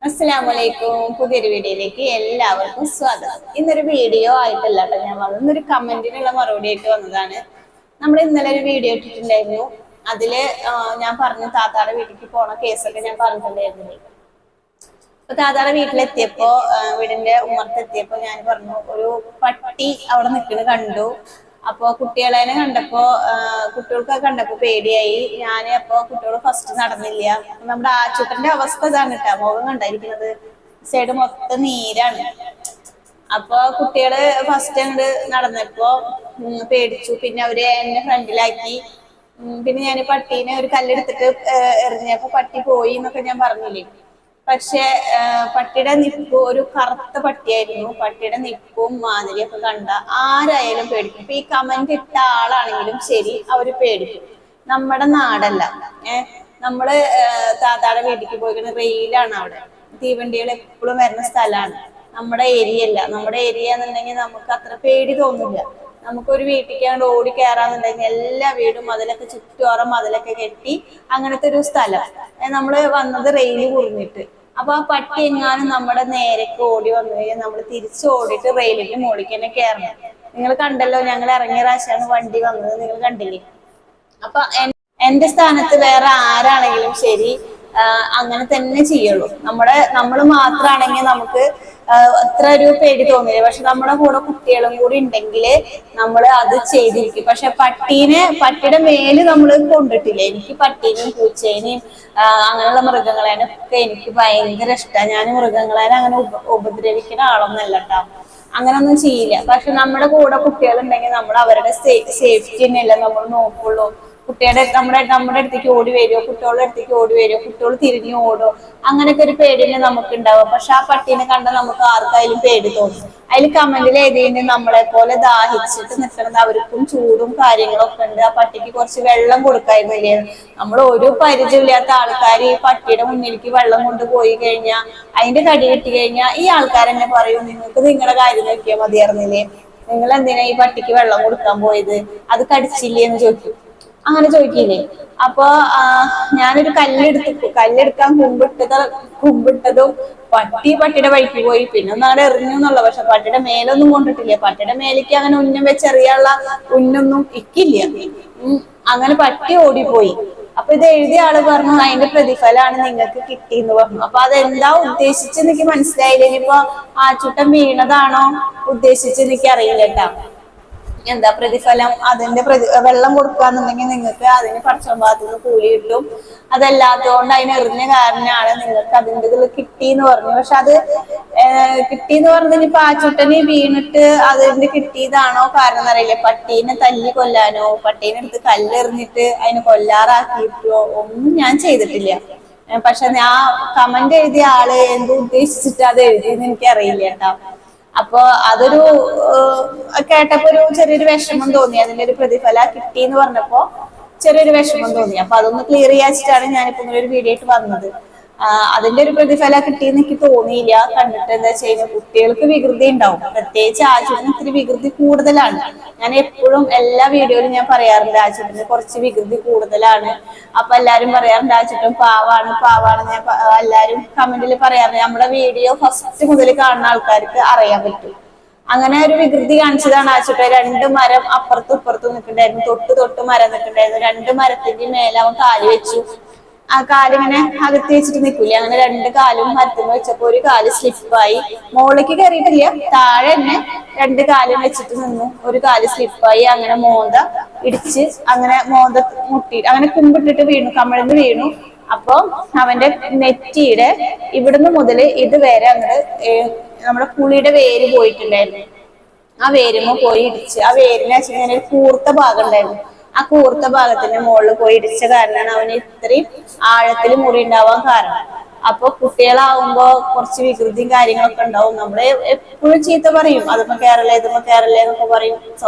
അസ്സലാമലൈക്കും. പുതിയൊരു വീഡിയോയിലേക്ക് എല്ലാവർക്കും സ്വാഗതം. ഇന്നൊരു വീഡിയോ ആയിട്ടല്ല കേട്ടോ ഞാൻ വന്നത്, ഇന്നൊരു കമന്റിനുള്ള മറുപടി ആയിട്ട് വന്നതാണ്. നമ്മൾ ഇന്നലെ ഒരു വീഡിയോ ഇട്ടിട്ടുണ്ടായിരുന്നു. അതില് ഞാൻ പറഞ്ഞു താത്താടെ വീട്ടിലേക്ക് പോണ കേസൊക്കെ ഞാൻ പറഞ്ഞിട്ടുണ്ടായിരുന്നു. അപ്പൊ താത്താടെ വീട്ടിലെത്തിയപ്പോ, വീടിന്റെ ഉമ്മർത്തെത്തിയപ്പോ ഞാൻ പറഞ്ഞു, ഒരു പട്ടി അവിടെ നിൽക്കുന്നത് കണ്ടു. അപ്പൊ കുട്ടികളെ കണ്ടപ്പോ, കുട്ടികൾക്കൊക്കെ കണ്ടപ്പോ പേടിയായി. ഞാന് അപ്പൊ കുട്ടികൾ ഫസ്റ്റ് നടന്നില്ല. നമ്മുടെ ആച്ചൂട്ടന്റെ അവസ്ഥ ഇതാണ് കേട്ടോ, മുഖം കണ്ടായിരിക്കുന്നത് സൈഡ് മൊത്തം നീരാണ്. അപ്പൊ കുട്ടികള് ഫസ്റ്റ് അങ്ങോട്ട് നടന്നപ്പോ പേടിച്ചു. പിന്നെ അവര് എന്നെ ഫ്രണ്ടിലാക്കി. പിന്നെ ഞാൻ പട്ടീനെ ഒരു കല്ലെടുത്തിട്ട് എറിഞ്ഞപ്പോ പട്ടി പോയി എന്നൊക്കെ ഞാൻ പറഞ്ഞില്ലേ. പക്ഷെ പട്ടിയുടെ നിപ്പ് ഒരു കറുത്ത പട്ടിയായിരുന്നു. പട്ടിയുടെ നിപ്പും മാതിരിയൊക്കെ കണ്ട ആരായാലും പേടിക്കും. ഇപ്പൊ ഈ കമന്റ് ഇട്ട ആളാണെങ്കിലും ശരി, അവര് പേടിക്കും. നമ്മുടെ നാടല്ല. നമ്മള് താത്താടെ വീട്ടിലേക്ക് പോയിക്കുന്ന റെയിലാണ്. അവിടെ തീവണ്ടികൾ എപ്പോഴും വരുന്ന സ്ഥലമാണ്. നമ്മുടെ ഏരിയ അല്ല. നമ്മുടെ ഏരിയ എന്നുണ്ടെങ്കിൽ നമുക്ക് അത്ര പേടി തോന്നില്ല. നമുക്കൊരു വീട്ടിലേക്കാണ്ട് ഓടി കയറാന്നുണ്ടെങ്കിൽ എല്ലാ വീടും മതിലൊക്കെ ചുറ്റോറം മതിലൊക്കെ കെട്ടി അങ്ങനത്തെ ഒരു സ്ഥലം. നമ്മള് വന്നത് റെയില് കുറിഞ്ഞിട്ട്. അപ്പൊ ആ പട്ടി എങ്ങാനും നമ്മുടെ നേരേക്ക് ഓടി വന്നു കഴിഞ്ഞാൽ നമ്മൾ തിരിച്ചു ഓടിയിട്ട് റെയിലിന്റെ മുകളിലേക്ക് തന്നെ കയറണം. നിങ്ങൾ കണ്ടല്ലോ, ഞങ്ങൾ ഇറങ്ങിയ പ്രാവശ്യമാണ് വണ്ടി വന്നത്, നിങ്ങൾ കണ്ടില്ലേ. അപ്പൊ എന്റെ സ്ഥാനത്ത് വേറെ ആരാണെങ്കിലും ശരി അങ്ങനെ തന്നെ ചെയ്യുള്ളൂ. നമ്മൾ മാത്രമാണെങ്കിൽ നമുക്ക് അത്ര ഒരു പേടി തോന്നില്ല. പക്ഷെ നമ്മുടെ കൂടെ കുട്ടികളും കൂടി ഉണ്ടെങ്കിൽ നമ്മൾ അത് ചെയ്തിരിക്കും. പക്ഷെ പട്ടിയുടെ മേല് നമ്മൾ കൊണ്ടിട്ടില്ല. എനിക്ക് പട്ടീനെയും പൂച്ചേനെയും അങ്ങനെയുള്ള മൃഗങ്ങളെയൊക്കെ എനിക്ക് ഭയങ്കര ഇഷ്ടമാണ്. ഞാൻ മൃഗങ്ങളെ അങ്ങനെ ഉപദ്രവിക്കുന്ന ആളൊന്നല്ല കേട്ടോ, അങ്ങനൊന്നും ചെയ്യില്ല. പക്ഷെ നമ്മുടെ കൂടെ കുട്ടികളുണ്ടെങ്കിൽ നമ്മൾ അവരുടെ സേഫ്റ്റി തന്നെയല്ല നമ്മൾ നോക്കുള്ളൂ. നമ്മുടെ അടുത്തേക്ക് ഓടി വരുമോ, കുട്ടികളുടെ അടുത്തേക്ക് ഓടി വരുമോ, കുട്ടികൾ തിരിഞ്ഞു ഓടോ, അങ്ങനെയൊക്കെ ഒരു പേടി തന്നെ നമുക്ക് ഉണ്ടാവും. പക്ഷെ ആ പട്ടീനെ കണ്ടാൽ നമുക്ക് ആർക്കായാലും പേടി തോന്നും. അതിൽ കമന്റിൽ എഴുതിയിട്ട് നമ്മളെ പോലെ ദാഹിച്ചിട്ട് നിൽക്കുന്നത് അവർക്കും ചൂടും കാര്യങ്ങളൊക്കെ ഉണ്ട്, ആ പട്ടിക്ക് കുറച്ച് വെള്ളം കൊടുക്കായിരുന്നില്ലേ. നമ്മൾ ഒരു പരിചയമില്ലാത്ത ആൾക്കാർ ഈ പട്ടിയുടെ മുന്നിലേക്ക് വെള്ളം കൊണ്ട് പോയി കഴിഞ്ഞാൽ, അതിന്റെ കടി കിട്ടി കഴിഞ്ഞാൽ ഈ ആൾക്കാരെന്നെ പറയും, നിങ്ങൾക്ക് നിങ്ങളുടെ കാര്യം നോക്കിയാൽ മതിയായിരുന്നില്ലേ, നിങ്ങൾ എന്തിനാ ഈ പട്ടിക്ക് വെള്ളം കൊടുക്കാൻ പോയത്, അത് കടിച്ചില്ലേ എന്ന് ചോദിക്കും. അങ്ങനെ ചോദിക്കില്ലേ. അപ്പൊ ഞാനൊരു കല്ലെടുക്കാൻ കുമ്പിട്ടതും പട്ടിയുടെ വഴിക്ക് പോയി. പിന്നെ ഒന്നാടെ എറിഞ്ഞു എന്നുള്ള. പക്ഷെ പട്ടിയുടെ മേലൊന്നും കൊണ്ടിട്ടില്ല. പട്ടിയുടെ മേലേക്ക് അങ്ങനെ ഉന്നം വെച്ചെറിയാനുള്ള ഉന്നൊന്നും ഇക്കില്ല. അങ്ങനെ പട്ടി ഓടിപ്പോയി. അപ്പൊ ഇത് എഴുതിയ ആള് പറഞ്ഞു, അതിന്റെ പ്രതിഫലമാണ് നിങ്ങൾക്ക് കിട്ടിയെന്ന് പറഞ്ഞു. അപ്പൊ അതെന്താ ഉദ്ദേശിച്ചെന്ന് എനിക്ക് മനസ്സിലായില്ല. ഇനിയിപ്പോ ആച്ചൂട്ടൻ വീണതാണോ ഉദ്ദേശിച്ചെന്ന് എനിക്ക് അറിയില്ല കേട്ടാ. എന്താ പ്രതിഫലം, അതിന്റെ വെള്ളം കൊടുക്കാന്നുണ്ടെങ്കിൽ നിങ്ങൾക്ക് അതിന് പടച്ചോൻ ഭാഗത്തുനിന്ന് കൂലി കിട്ടും. അതല്ലാത്തതുകൊണ്ട് അതിന് എറിഞ്ഞ കാരനാണ് നിങ്ങൾക്ക് അതിൻ്റെ ഇതിൽ കിട്ടിന്ന് പറഞ്ഞു. പക്ഷെ അത് കിട്ടിന്ന് പറഞ്ഞത് ഇനിയിപ്പോ ആച്ചൂട്ടന് വീണിട്ട് അതിന്റെ കിട്ടിയതാണോ കാരണം എന്നറിയില്ല. പട്ടീനെ തല്ലി കൊല്ലാനോ പട്ടീനെ എടുത്ത് കല്ലെറിഞ്ഞിട്ട് അതിനെ കൊല്ലാറാക്കിയിട്ടോ ഒന്നും ഞാൻ ചെയ്തിട്ടില്ല. പക്ഷെ ആ കമന്റ് എഴുതിയ ആള് എന്ത് ഉദ്ദേശിച്ചിട്ട് അത് എഴുതിയെന്ന് എനിക്ക് അറിയില്ല കേട്ടോ. അപ്പൊ അതൊരു കേട്ടപ്പോ ഒരു ചെറിയൊരു വിഷമം തോന്നി. അതിന്റെ ഒരു പ്രതിഫലം കിട്ടി എന്ന് പറഞ്ഞപ്പോ ചെറിയൊരു വിഷമം തോന്നി. അപ്പൊ അതൊന്ന് ക്ലിയർ ചെയ്യാച്ചിട്ടാണ് ഞാനിപ്പോ ഇങ്ങനെ ഒരു വീഡിയോ ആയിട്ട് വന്നത്. അതിന്റെ ഒരു പ്രതിഫലം കിട്ടിയെന്ന് എനിക്ക് തോന്നിയില്ല. കണ്ടിട്ട് എന്താ ചെയ്യുന്നത്, കുട്ടികൾക്ക് വികൃതി ഉണ്ടാവും. പ്രത്യേകിച്ച് ആചുട്ടിന് ഇത്തിരി വികൃതി കൂടുതലാണ്. ഞാൻ എപ്പോഴും എല്ലാ വീഡിയോയിലും ഞാൻ പറയാറുണ്ട്, ആചുട്ടിന് കുറച്ച് വികൃതി കൂടുതലാണ്. അപ്പൊ എല്ലാരും പറയാറുണ്ട് ആചുട്ടൻ പാവാണ്. ഞാൻ എല്ലാരും കമന്റിൽ പറയാറുണ്ട്. നമ്മുടെ വീഡിയോ ഫസ്റ്റ് മുതൽ കാണുന്ന ആൾക്കാർക്ക് അറിയാൻ പറ്റും. അങ്ങനെ ഒരു വികൃതി കാണിച്ചതാണ് ആച്ചൂട്ട. 2 മരം അപ്പുറത്തും ഇപ്പുറത്തും നിൽക്കണ്ടായിരുന്നു. തൊട്ട് മരം നിൽക്കണ്ടായിരുന്നു. 2 മരത്തിന്റെ മേലെ അവൻ കാല് വെച്ചു. ആ കാലിങ്ങനെ അകത്തി വെച്ചിട്ട് നിൽക്കൂല, അങ്ങനെ 2 കാലും മരത്തിന് വെച്ചപ്പോ ഒരു കാല് സ്ലിപ്പായി. മുകളിലേക്ക് കയറിയിട്ടില്ല, താഴെ തന്നെ 2 കാലും വെച്ചിട്ട് നിന്നു. ഒരു കാല് സ്ലിപ്പായി. അങ്ങനെ മോന്ത ഇടിച്ച്, അങ്ങനെ മോന്ത മുട്ടി, അങ്ങനെ കുമ്പിട്ടിട്ട് വീണു, കമിഴ്ന്ന് വീണു. അപ്പൊ അവന്റെ നെറ്റിയുടെ ഇവിടുന്ന് മുതൽ ഇതുവരെ അങ്ങോട്ട് നമ്മുടെ പുളിയുടെ വേര് പോയിട്ടുണ്ടായിരുന്നു. ആ വേരുമ്പോ പോയി ഇടിച്ച്. ആ വേരിനെ വെച്ചിങ്ങനെ ഒരു കൂർത്ത ഭാഗം ഉണ്ടായിരുന്നു. ആ കൂർത്ത ഭാഗത്തിന്റെ മുകളിൽ പോയി ഇടിച്ച കാരണമാണ് അവന് ഇത്രയും ആഴത്തിൽ മുറി ഉണ്ടാവാൻ കാരണം. അപ്പൊ കുട്ടികളാവുമ്പോ കുറച്ച് വികൃതിയും കാര്യങ്ങളൊക്കെ ഉണ്ടാവും. നമ്മള് എപ്പോഴും ചീത്ത പറയും, അതുമ്പോ കേറല്ലേ ഇതുമ്പോ കേറല്ലേ എന്നൊക്കെ പറയും.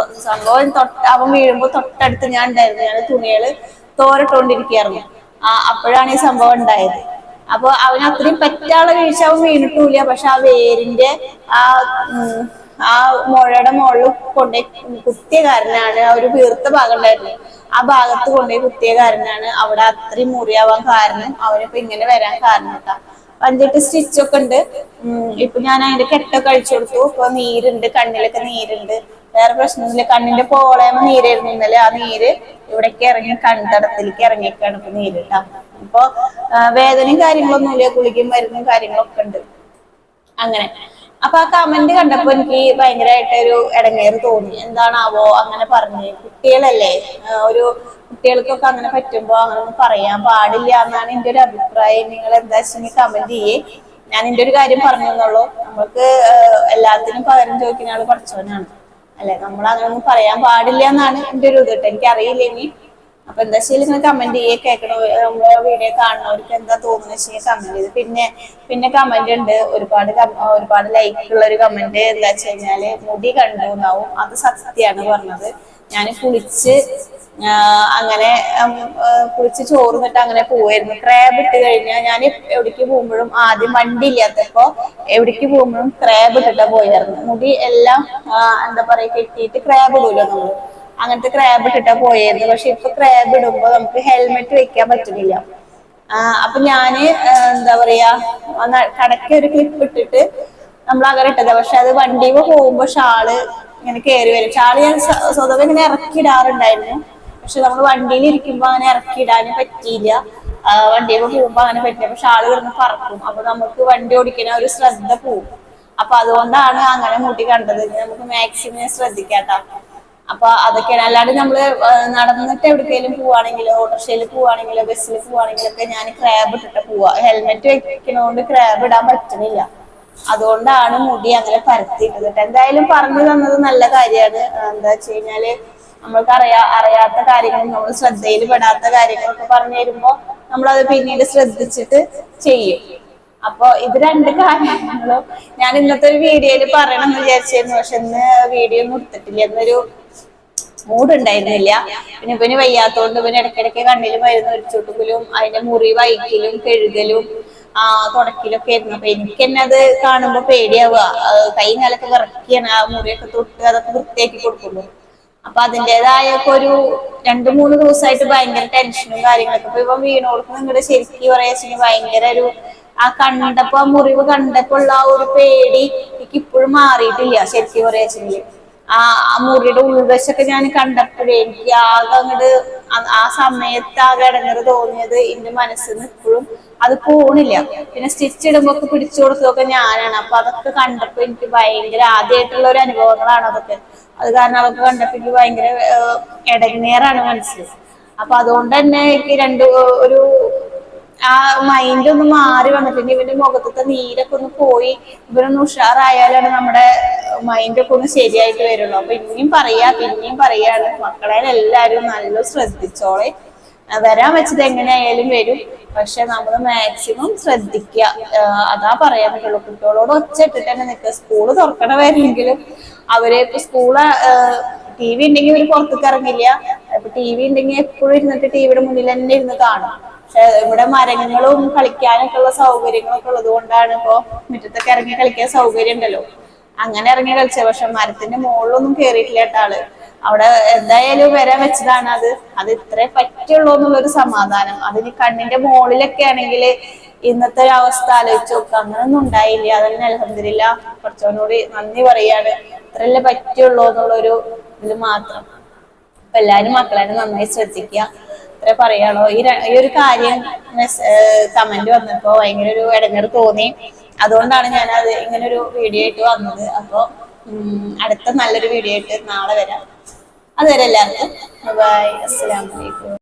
സംഭവം അവൻ വീഴുമ്പോ തൊട്ടടുത്ത് ഞാൻ ഉണ്ടായിരുന്നു. ഞാൻ തുണികള് തോരട്ടോണ്ടിരിക്കുകയായിരുന്നു. അപ്പോഴാണ് ഈ സംഭവം ഉണ്ടായത്. അപ്പൊ അവന് അത്രയും പറ്റാനുള്ള വീഴ്ച അവൻ വീണിട്ടില്ല. പക്ഷെ ആ വേരിന്റെ ആ മുഴയുടെ മുകളിൽ കൊണ്ടുപോയി കുത്തിയ കാരനാണ്, ഒരു വീർത്ത ഭാഗം ഉണ്ടായിരുന്നു, ആ ഭാഗത്ത് കൊണ്ടുപോയി കുത്തിയ കാരനാണ് അവിടെ അത്രയും മുറിയാവാൻ കാരണം. അവനിപ്പോ ഇങ്ങനെ വരാൻ കാരണം കേട്ടാ. 5-8 സ്റ്റിച്ചൊക്കെ ഉണ്ട്. ഇപ്പൊ ഞാൻ അതിന്റെ കെട്ടൊക്കെ അഴിച്ചു കൊടുത്തു. ഇപ്പൊ നീരുണ്ട്, കണ്ണിലൊക്കെ നീരുണ്ട്. വേറെ പ്രശ്നമൊന്നുമില്ല. കണ്ണിന്റെ പോളേമ നീരായിരുന്നു ഇന്നലെ. ആ നീര് ഇവിടേക്ക് ഇറങ്ങി കൺതടത്തിലേക്ക് ഇറങ്ങിയൊക്കെയാണ് ഇപ്പൊ നീര് കേട്ടാ. ഇപ്പൊ വേദനയും കാര്യങ്ങളൊന്നുമില്ല, ഗുളികയും മരുന്നും കാര്യങ്ങളൊക്കെ ഉണ്ട്. അങ്ങനെ അപ്പൊ ആ കമന്റ് കണ്ടപ്പോ എനിക്ക് ഭയങ്കരമായിട്ട് ഒരു ഇടങ്ങേറ് തോന്നി. എന്താണാവോ അങ്ങനെ പറഞ്ഞ്, കുട്ടികളല്ലേ, ഒരു കുട്ടികൾക്കൊക്കെ അങ്ങനെ പറ്റുമ്പോ അങ്ങനെ പറയാൻ പാടില്ല എന്നാണ് എന്റെ ഒരു അഭിപ്രായം. നിങ്ങൾ എന്താ വെച്ചാൽ കമന്റ് ചെയ്യേ. ഞാൻ എന്റെ ഒരു കാര്യം പറഞ്ഞു എന്നുള്ളൂ. നമ്മൾക്ക് എല്ലാത്തിനും പകരം ചോദിക്കുന്ന ആള് പഠിച്ചവനാണ് അല്ലെ. നമ്മൾ അങ്ങനൊന്നും പറയാൻ പാടില്ല എന്നാണ് എന്റെ ഒരു ഇത്. എനിക്ക് അറിയില്ല ഇനി. അപ്പൊ എന്താ വെച്ചാൽ നിങ്ങൾ കമന്റ് ചെയ്യേ. കേൾക്കണ നമ്മളെ വീഡിയോ കാണുന്നവർക്ക് എന്താ തോന്നുന്നു വെച്ചാൽ കമന്റ് ചെയ്ത്. പിന്നെ കമന്റ് ഉണ്ട് ഒരുപാട് ലൈക്ക് ഉള്ള ഒരു കമന്റ്. എന്താ വെച്ച് കഴിഞ്ഞാല് മുടി കണ്ടു എന്നാവും. അത് സത്യമാണ് പറഞ്ഞത്. ഞാൻ അങ്ങനെ കുളിച്ച് ചോറുന്നിട്ട് അങ്ങനെ പോവായിരുന്നു. ക്രാബ് ഇട്ട് കഴിഞ്ഞാൽ ഞാൻ എവിടേക്ക് പോകുമ്പോഴും ആദ്യം വണ്ടി ഇല്ലാത്തപ്പോ എവിടേക്ക് പോകുമ്പോഴും ക്രാബ് ഇട്ടിട്ടാ പോയായിരുന്നു. മുടി എല്ലാം എന്താ പറയാ കെട്ടിയിട്ട് ക്രാബ് ഇടൂല്ലോ നമ്മള്, അങ്ങനത്തെ ക്രാബ് ഇട്ടിട്ടാ പോയായിരുന്നു. പക്ഷെ ഇപ്പൊ ക്രാബ് ഇടുമ്പോ നമുക്ക് ഹെൽമെറ്റ് വെക്കാൻ പറ്റുന്നില്ല. അപ്പൊ ഞാന് എന്താ പറയാ കടയ്ക്ക് ഒരു ക്ലിപ്പ് ഇട്ടിട്ട് നമ്മൾ അങ്ങനെ ഇട്ടതാ. പക്ഷെ അത് വണ്ടിയിൽ പോകുമ്പോ ഷാള് ഇങ്ങനെ കയറി വരും. ഷാള് ഞാൻ സ്വതവേ ഇങ്ങനെ ഇറക്കിയിടാറുണ്ടായിരുന്നു. പക്ഷെ നമ്മൾ വണ്ടിയിൽ ഇരിക്കുമ്പോ അങ്ങനെ ഇറക്കിയിടാനും പറ്റിയില്ല. വണ്ടിയിൽ പോകുമ്പോ അങ്ങനെ പറ്റില്ല. അപ്പൊ ഷാള് കിടന്ന് പറക്കും. അപ്പൊ നമുക്ക് വണ്ടി ഓടിക്കുന്ന ഒരു ശ്രദ്ധ പോവും. അപ്പൊ അതുകൊണ്ടാണ് അങ്ങനെ മുടി കണ്ടത്. നമുക്ക് മാക്സിമം ശ്രദ്ധിക്കാട്ടോ. അപ്പൊ അതൊക്കെയാണ്. അല്ലാണ്ട് നമ്മള് നടന്നിട്ട് എവിടേക്കെങ്കിലും പോവാണെങ്കിലോ, ഓട്ടോറിക്ഷയിൽ പോവാണെങ്കിലോ, ബസ്സിൽ പോവാണെങ്കിലോ ഒക്കെ ഞാൻ ക്രാബ് ഇട്ടിട്ട് പോവാ. ഹെൽമെറ്റ് വെക്കണോണ്ട് ക്രാബ് ഇടാൻ പറ്റുന്നില്ല. അതുകൊണ്ടാണ് മുടി അങ്ങനെ പരത്തിയിട്ടത്. എന്തായാലും പറഞ്ഞു തന്നത് നല്ല കാര്യമാണ്. എന്താ വെച്ച് കഴിഞ്ഞാല് നമ്മൾക്ക് അറിയാത്ത കാര്യങ്ങളും നമ്മൾ ശ്രദ്ധയിൽ പെടാത്ത കാര്യങ്ങളൊക്കെ പറഞ്ഞു തരുമ്പോ നമ്മളത് പിന്നീട് ശ്രദ്ധിച്ചിട്ട് ചെയ്യും. അപ്പൊ ഇത് രണ്ട് കാര്യങ്ങളും ഞാൻ ഇന്നത്തെ ഒരു വീഡിയോയിൽ പറയണം എന്ന് വിചാരിച്ചിരുന്നു. പക്ഷെ ഇന്ന് വീഡിയോ ഒന്നും എടുത്തിട്ടില്ല. എന്നൊരു മൂഡ് ഉണ്ടായിരുന്നില്ല. പിന്നെ ഇവന് വയ്യാത്തോണ്ട് ഇവന് ഇടയ്ക്കിടയ്ക്ക് കണ്ണിൽ മരുന്ന് ഒഴിച്ചുകൊടുക്കലും അതിന്റെ മുറി വൈക്കലും കഴുകലും തുടക്കലൊക്കെ ആയിരുന്നു. അപ്പൊ എനിക്ക് തന്നെ അത് കാണുമ്പോ പേടിയാവുക. കൈ കാലൊക്കെ വിറക്കിയാണ് ആ മുറിയൊക്കെ തൊട്ട് അതൊക്കെ വൃത്തിയാക്കി കൊടുക്കുള്ളൂ. അപ്പൊ അതിൻ്റെതായൊക്കെ ഒരു 2-3 ദിവസമായിട്ട് ഭയങ്കര ടെൻഷനും കാര്യങ്ങളൊക്കെ. ഇപ്പൊ ഇവൻ വീണോടത്ത് നിങ്ങളുടെ ശരിക്കും പറയാ ഭയങ്കര ഒരു കണ്ടപ്പോ ആ മുറിവ് കണ്ടപ്പോ ഉള്ള ആ ഒരു പേടി എനിക്ക് ഇപ്പോഴും മാറിയിട്ടില്ല. ശരിക്കും പറയാ ആ മുറിയുടെ ഉൾവശമൊക്കെ ഞാൻ കണ്ടപ്പോഴേ എനിക്ക് ആകെ അങ്ങോട്ട് ആ സമയത്ത് ആകെ ഇടങ്ങേറ് തോന്നിയത് എന്റെ മനസ്സിൽ നിന്ന് ഇപ്പോഴും അത് പോണില്ല. പിന്നെ സ്റ്റിച്ച് ഇടുമ്പോ ഒക്കെ പിടിച്ചു കൊടുത്തതൊക്കെ ഞാനാണ്. അപ്പൊ അതൊക്കെ കണ്ടപ്പോ എനിക്ക് ഭയങ്കര ആദ്യമായിട്ടുള്ള ഒരു അനുഭവങ്ങളാണ് അതൊക്കെ. അത് കാരണം അതൊക്കെ കണ്ടപ്പോ എനിക്ക് ഭയങ്കര ഇടങ്ങേറാണ് മനസ്സിൽ. അപ്പൊ അതുകൊണ്ട് തന്നെ എനിക്ക് ഒരു ആ മൈൻഡ് ഒന്ന് മാറി വന്നിട്ടുണ്ട്. ഇവന്റെ മുഖത്തത്തെ നീരൊക്കെ ഒന്ന് പോയി ഇവരൊന്ന് ഉഷാറായാലാണ് നമ്മുടെ മൈൻഡൊക്കെ ഒന്ന് ശരിയായിട്ട് വരുള്ളൂ. അപ്പൊ പിന്നെയും പറയാണ്, മക്കളെ എല്ലാരും നല്ല ശ്രദ്ധിച്ചോളെ. വരാൻ വെച്ചത് എങ്ങനെയായാലും വരും. പക്ഷെ നമ്മൾ മാക്സിമം ശ്രദ്ധിക്കുക. അതാ പറയാൻ പറ്റുള്ളൂ. കുട്ടികളോട് ഒച്ച ഇട്ടിട്ട് തന്നെ നിൽക്കുക. സ്കൂള് തുറക്കണ വരെയെങ്കിലും അവര് ഇപ്പൊ TV ഉണ്ടെങ്കിൽ ഒരു പുറത്തേക്ക് ഇറങ്ങില്ല. ഇപ്പൊ TV ഉണ്ടെങ്കിൽ എപ്പോഴും ഇരുന്നിട്ട് ടിവിയുടെ മുന്നിൽ തന്നെ ഇരുന്ന് കാണും. പക്ഷെ ഇവിടെ മരങ്ങളും കളിക്കാനൊക്കെ ഉള്ള സൗകര്യങ്ങളൊക്കെ ഉള്ളത് കൊണ്ടാണ് ഇപ്പൊ മുറ്റത്തൊക്കെ ഇറങ്ങി കളിക്കാൻ സൗകര്യം ഉണ്ടല്ലോ, അങ്ങനെ ഇറങ്ങി കളിച്ചത്. പക്ഷെ മരത്തിന്റെ മുകളിലൊന്നും കേറിയിട്ടില്ല കേട്ടാള്. അവിടെ എന്തായാലും വരാൻ വെച്ചതാണ്. അത് ഇത്രേ പറ്റുള്ളൂ എന്നുള്ളൊരു സമാധാനം. അതിന് കണ്ണിന്റെ മുകളിലൊക്കെ ആണെങ്കിൽ ഇന്നത്തെ ഒരു അവസ്ഥ ആലോചിച്ച് നോക്കുക. അങ്ങനൊന്നും ഉണ്ടായില്ല. അതന്നെ അൽഹംദുലില്ലാ, കുറച്ചവനോട് നന്ദി പറയാണ്. ഇത്രല്ലേ പറ്റുള്ളൂ എന്നുള്ളൊരു ഇത് മാത്രം. അപ്പൊ എല്ലാരും മക്കളെ നന്നായി ശ്രദ്ധിക്കുക. ഇത്ര പറയാണോ. ഈ ഒരു കാര്യം കമന്റ് വന്നപ്പോ ഭയങ്കര ഒരു ഇടങ്ങേറ് തോന്നി. അതുകൊണ്ടാണ് ഞാനത് ഇങ്ങനെ ഒരു വീഡിയോ ആയിട്ട് വന്നത്. അപ്പൊ അടുത്ത നല്ലൊരു വീഡിയോ ആയിട്ട് നാളെ വരാം. അതുവരെ എല്ലാവർക്കും ബൈ, അസ്സലാമു അലൈക്കും.